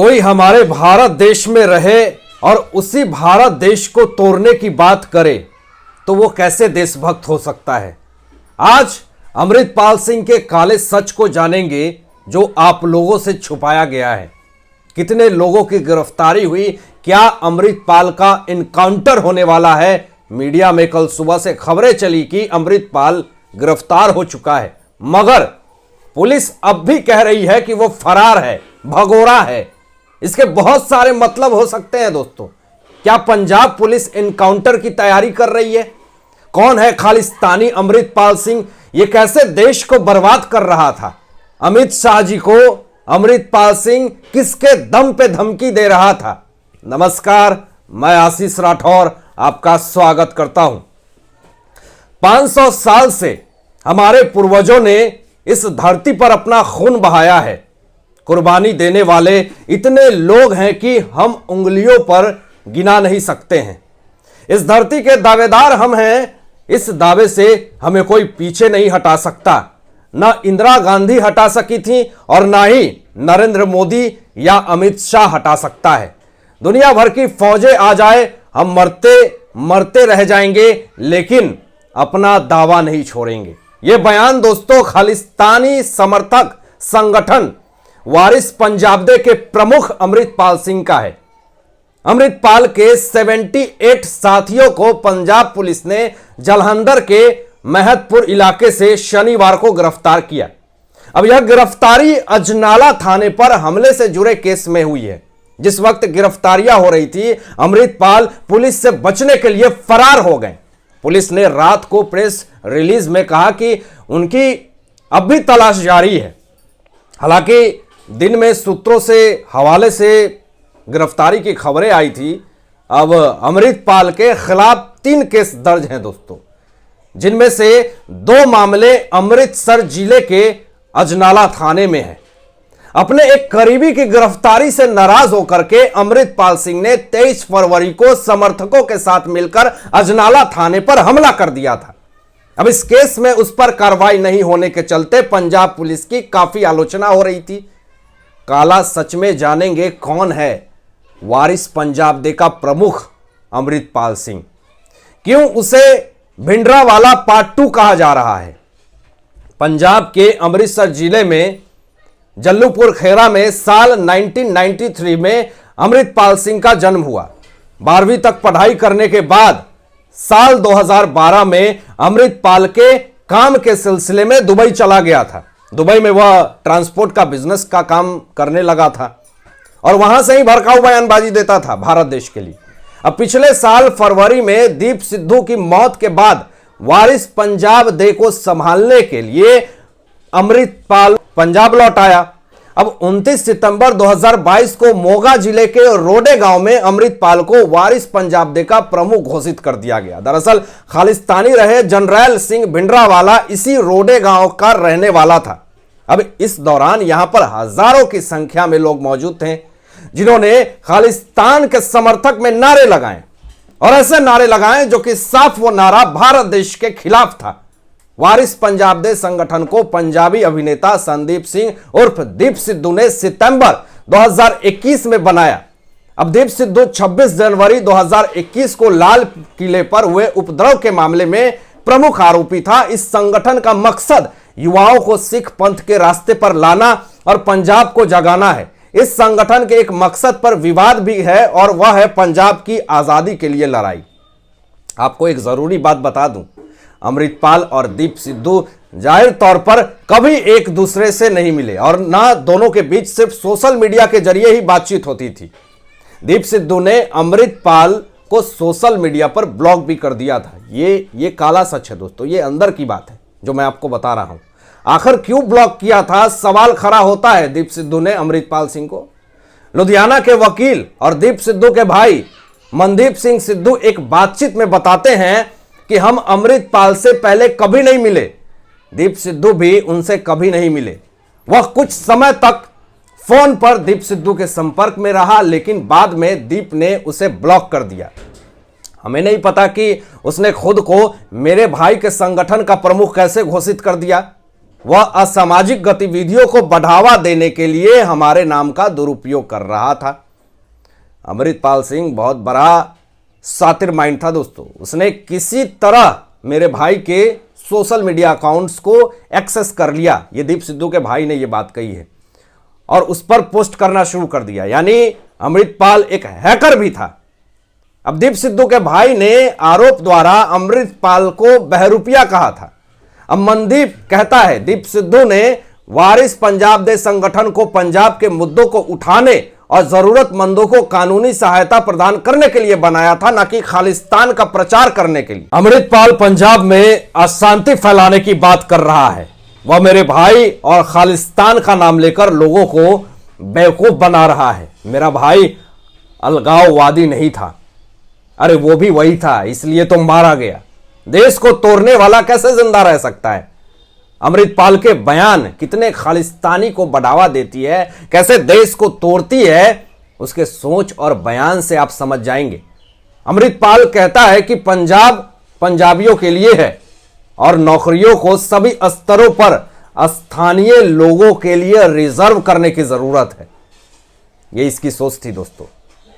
कोई हमारे भारत देश में रहे और उसी भारत देश को तोड़ने की बात करे तो वो कैसे देशभक्त हो सकता है। आज अमृतपाल सिंह के काले सच को जानेंगे जो आप लोगों से छुपाया गया है। कितने लोगों की गिरफ्तारी हुई, क्या अमृतपाल का इनकाउंटर होने वाला है। मीडिया में कल सुबह से खबरें चली कि अमृतपाल गिरफ्तार हो चुका है, मगर पुलिस अब भी कह रही है कि वो फरार है, भगोड़ा है। इसके बहुत सारे मतलब हो सकते हैं दोस्तों। क्या पंजाब पुलिस इनकाउंटर की तैयारी कर रही है? कौन है खालिस्तानी अमृतपाल सिंह? ये कैसे देश को बर्बाद कर रहा था? अमित शाह जी को अमृतपाल सिंह किसके दम पे धमकी दे रहा था? नमस्कार, मैं आशीष राठौर आपका स्वागत करता हूं। 500 साल से हमारे पूर्वजों ने इस धरती पर अपना खून बहाया है। कुर्बानी देने वाले इतने लोग हैं कि हम उंगलियों पर गिना नहीं सकते हैं। इस धरती के दावेदार हम हैं। इस दावे से हमें कोई पीछे नहीं हटा सकता। न इंदिरा गांधी हटा सकी थी और न ही नरेंद्र मोदी या अमित शाह हटा सकता है। दुनिया भर की फौजें आ जाए, हम मरते मरते रह जाएंगे, लेकिन अपना दावा नहीं छोड़ेंगे। यह बयान दोस्तों खालिस्तानी समर्थक संगठन वारिस पंजाबदे के प्रमुख अमृतपाल सिंह का है। अमृतपाल के 78 साथियों को पंजाब पुलिस ने जलंधर के महतपुर इलाके से शनिवार को गिरफ्तार किया। अब यह गिरफ्तारी अजनाला थाने पर हमले से जुड़े केस में हुई है। जिस वक्त गिरफ्तारियां हो रही थी, अमृतपाल पुलिस से बचने के लिए फरार हो गए। पुलिस ने रात को प्रेस रिलीज में कहा कि उनकी अब भी तलाश जारी है। हालांकि दिन में सूत्रों से हवाले से गिरफ्तारी की खबरें आई थी। अब अमृतपाल के खिलाफ 3 केस दर्ज हैं दोस्तों, जिनमें से 2 मामले अमृतसर जिले के अजनाला थाने में हैं। अपने एक करीबी की गिरफ्तारी से नाराज होकर के अमृतपाल सिंह ने 23 फरवरी को समर्थकों के साथ मिलकर अजनाला थाने पर हमला कर दिया था। अब इस केस में उस पर कार्रवाई नहीं होने के चलते पंजाब पुलिस की काफी आलोचना हो रही थी। काला सच में जानेंगे कौन है वारिस पंजाबदे का प्रमुख अमृतपाल सिंह। क्यों उसे भिंडरावाला पार्ट 2 कहा जा रहा है? पंजाब के अमृतसर जिले में जल्लूपुर खेरा में साल 1993 में अमृतपाल सिंह का जन्म हुआ। 12वीं तक पढ़ाई करने के बाद साल 2012 में अमृतपाल के काम के सिलसिले में दुबई चला गया था। दुबई में वह ट्रांसपोर्ट का बिजनेस का काम करने लगा था और वहां से ही भड़काऊ बयानबाजी देता था भारत देश के लिए। अब पिछले साल फरवरी में दीप सिद्धू की मौत के बाद वारिस पंजाबदे को संभालने के लिए अमृतपाल पंजाब लौट आया। अब 29 सितंबर 2022 को मोगा जिले के रोडे गांव में अमृतपाल को वारिस पंजाबदे का प्रमुख घोषित कर दिया गया। दरअसल खालिस्तानी रहे जनरल सिंह भिंडरावाला इसी रोडे गांव का रहने वाला था। अब इस दौरान यहां पर हजारों की संख्या में लोग मौजूद थे, जिन्होंने खालिस्तान के समर्थक में नारे लगाए और ऐसे नारे लगाए जो कि साफ वो नारा भारत देश के खिलाफ था। वारिस पंजाबदे संगठन को पंजाबी अभिनेता संदीप सिंह उर्फ दीप सिद्धू ने सितंबर 2021 में बनाया। अब दीप सिद्धू 26 जनवरी 2021 को लाल किले पर हुए उपद्रव के मामले में प्रमुख आरोपी था। इस संगठन का मकसद युवाओं को सिख पंथ के रास्ते पर लाना और पंजाब को जगाना है। इस संगठन के एक मकसद पर विवाद भी है और वह है पंजाब की आजादी के लिए लड़ाई। आपको एक जरूरी बात बता दूं, अमृतपाल और दीप सिद्धू जाहिर तौर पर कभी एक दूसरे से नहीं मिले और ना दोनों के बीच सिर्फ सोशल मीडिया के जरिए ही बातचीत होती थी। दीप सिद्धू ने अमृतपाल को सोशल मीडिया पर ब्लॉक भी कर दिया था। ये काला सच है दोस्तों, ये अंदर की बात है जो मैं आपको बता रहा हूं। आखिर क्यों ब्लॉक किया था, सवाल खड़ा होता है दीप सिद्धू ने अमृतपाल सिंह को। लुधियाना के वकील और दीप सिद्धू के भाई मनदीप सिंह सिद्धू एक बातचीत में बताते हैं कि हम अमृतपाल से पहले कभी नहीं मिले। दीप सिद्धू भी उनसे कभी नहीं मिले। वह कुछ समय तक फोन पर दीप सिद्धू के संपर्क में रहा, लेकिन बाद में दीप ने उसे ब्लॉक कर दिया। हमें नहीं पता कि उसने खुद को मेरे भाई के संगठन का प्रमुख कैसे घोषित कर दिया। वह असामाजिक गतिविधियों को बढ़ावा देने के लिए हमारे नाम का दुरुपयोग कर रहा था। अमृतपाल सिंह बहुत बड़ा शातिर माइंड था दोस्तों। उसने किसी तरह मेरे भाई के सोशल मीडिया अकाउंट्स को एक्सेस कर लिया। ये दीप सिद्धू के भाई ने ये बात कही है और उस पर पोस्ट करना शुरू कर दिया। यानी अमृतपाल एक हैकर भी था। अब दीप सिद्धू के भाई ने आरोप द्वारा अमृतपाल को बहरूपिया कहा था। अब मनदीप कहता है दीप सिद्धू ने वारिस पंजाब दे संगठन को पंजाब के मुद्दों को उठाने और जरूरतमंदों को कानूनी सहायता प्रदान करने के लिए बनाया था, न कि खालिस्तान का प्रचार करने के लिए। अमृतपाल पंजाब में अशांति फैलाने की बात कर रहा है। वह मेरे भाई और खालिस्तान का नाम लेकर लोगों को बेवकूफ बना रहा है। मेरा भाई अलगाववादी नहीं था। अरे वो भी वही था, इसलिए तो मारा गया। देश को तोड़ने वाला कैसे जिंदा रह सकता है? अमृतपाल के बयान कितने खालिस्तानी को बढ़ावा देती है, कैसे देश को तोड़ती है, उसके सोच और बयान से आप समझ जाएंगे। अमृतपाल कहता है कि पंजाब पंजाबियों के लिए है और नौकरियों को सभी स्तरों पर स्थानीय लोगों के लिए रिजर्व करने की जरूरत है। यह इसकी सोच थी दोस्तों।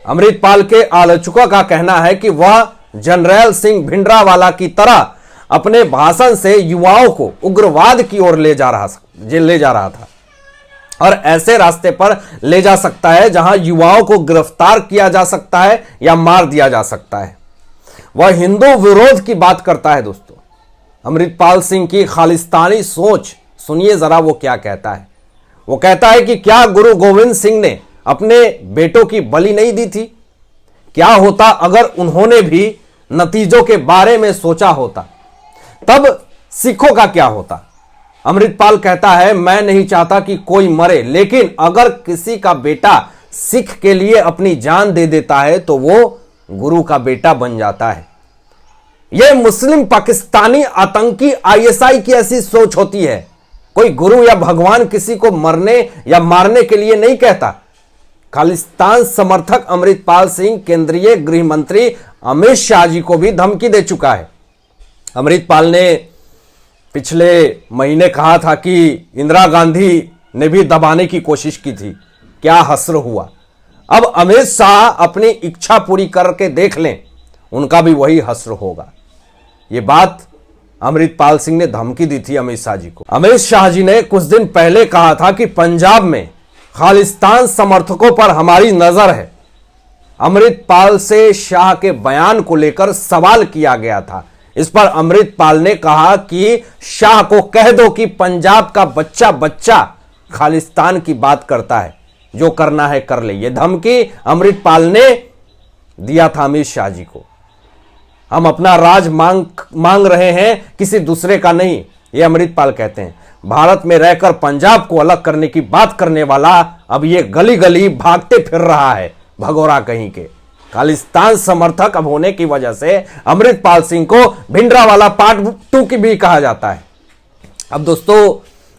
अमृतपाल के आलोचकों का कहना है कि वह जनरल सिंह भिंडरावाला की तरह अपने भाषण से युवाओं को उग्रवाद की ओर ले जा रहा था और ऐसे रास्ते पर ले जा सकता है जहां युवाओं को गिरफ्तार किया जा सकता है या मार दिया जा सकता है। वह हिंदू विरोध की बात करता है दोस्तों। अमृतपाल सिंह की खालिस्तानी सोच सुनिए जरा वो क्या कहता है। वो कहता है कि क्या गुरु गोविंद सिंह ने अपने बेटों की बलि नहीं दी थी? क्या होता अगर उन्होंने भी नतीजों के बारे में सोचा होता? तब सिखों का क्या होता? अमृतपाल कहता है मैं नहीं चाहता कि कोई मरे, लेकिन अगर किसी का बेटा सिख के लिए अपनी जान दे देता है तो वो गुरु का बेटा बन जाता है। यह मुस्लिम पाकिस्तानी आतंकी आईएसआई की ऐसी सोच होती है। कोई गुरु या भगवान किसी को मरने या मारने के लिए नहीं कहता। खालिस्तान समर्थक अमृतपाल सिंह केंद्रीय गृह मंत्री अमित शाह जी को भी धमकी दे चुका है। अमृतपाल ने पिछले महीने कहा था कि इंदिरा गांधी ने भी दबाने की कोशिश की थी, क्या हश्र हुआ। अब अमित शाह अपनी इच्छा पूरी करके देख लें, उनका भी वही हश्र होगा। यह बात अमृतपाल सिंह ने धमकी दी थी अमित शाह जी को। अमित शाह जी ने कुछ दिन पहले कहा था कि पंजाब में खालिस्तान समर्थकों पर हमारी नजर है। अमृतपाल से शाह के बयान को लेकर सवाल किया गया था। इस पर अमृतपाल ने कहा कि शाह को कह दो कि पंजाब का बच्चा बच्चा खालिस्तान की बात करता है, जो करना है कर ले। यह धमकी अमृतपाल ने दिया था अमित शाह जी को। हम अपना राज मांग रहे हैं, किसी दूसरे का नहीं, यह अमृतपाल कहते हैं। भारत में रहकर पंजाब को अलग करने की बात करने वाला अब ये गली गली भागते फिर रहा है, भगोरा कहीं के। खालिस्तान समर्थक अब होने की वजह से अमृतपाल सिंह को भिंडरावाला पार्ट 2 की भी कहा जाता है। अब दोस्तों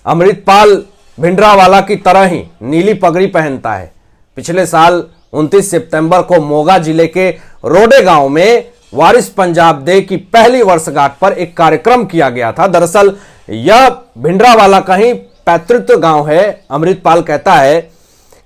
अमृतपाल भिंडरावाला की तरह ही नीली पगड़ी पहनता है। पिछले साल 29 सितंबर को मोगा जिले के रोडे गांव में वारिस पंजाब डे की पहली वर्षगांठ पर एक कार्यक्रम किया गया था। दरअसल यह भिंडरावाला का ही पैतृत्व गांव है। अमृतपाल कहता है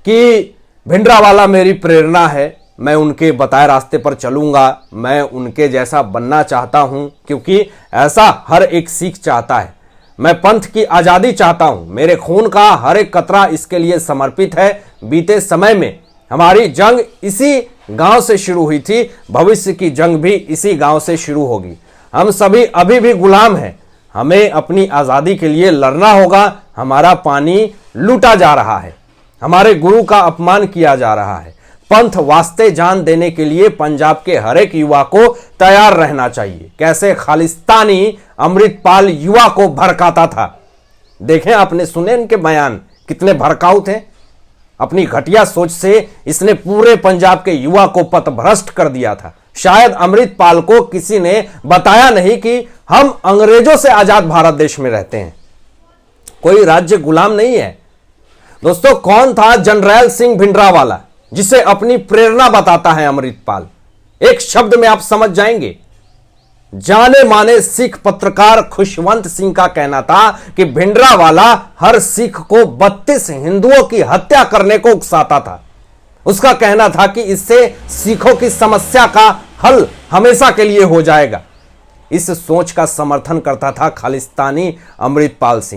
कि भिंडरावाला मेरी प्रेरणा है, मैं उनके बताए रास्ते पर चलूंगा, मैं उनके जैसा बनना चाहता हूं, क्योंकि ऐसा हर एक सिख चाहता है। मैं पंथ की आजादी चाहता हूं, मेरे खून का हर एक कतरा इसके लिए समर्पित है। बीते समय में हमारी जंग इसी गांव से शुरू हुई थी, भविष्य की जंग भी इसी गांव से शुरू होगी। हम सभी अभी भी गुलाम हैं, हमें अपनी आजादी के लिए लड़ना होगा। हमारा पानी लूटा जा रहा है, हमारे गुरु का अपमान किया जा रहा है। पंथ वास्ते जान देने के लिए पंजाब के हर एक युवा को तैयार रहना चाहिए। कैसे खालिस्तानी अमृतपाल युवा को भड़काता था। देखें, आपने सुने इनके बयान कितने भड़काऊ थे। अपनी घटिया सोच से इसने पूरे पंजाब के युवा को पथभ्रष्ट कर दिया था। शायद अमृतपाल को किसी ने बताया नहीं कि हम अंग्रेजों से आजाद भारत देश में रहते हैं, कोई राज्य गुलाम नहीं है। दोस्तों, कौन था जनरल सिंह भिंडरावाला जिसे अपनी प्रेरणा बताता है अमृतपाल? एक शब्द में आप समझ जाएंगे। जाने माने सिख पत्रकार खुशवंत सिंह का कहना था कि भिंडरावाला हर सिख को 32 हिंदुओं की हत्या करने को उकसाता था। उसका कहना था कि इससे सिखों की समस्या का हल हमेशा के लिए हो जाएगा। इस सोच का समर्थन करता था खालिस्तानी अमृतपाल सिंह।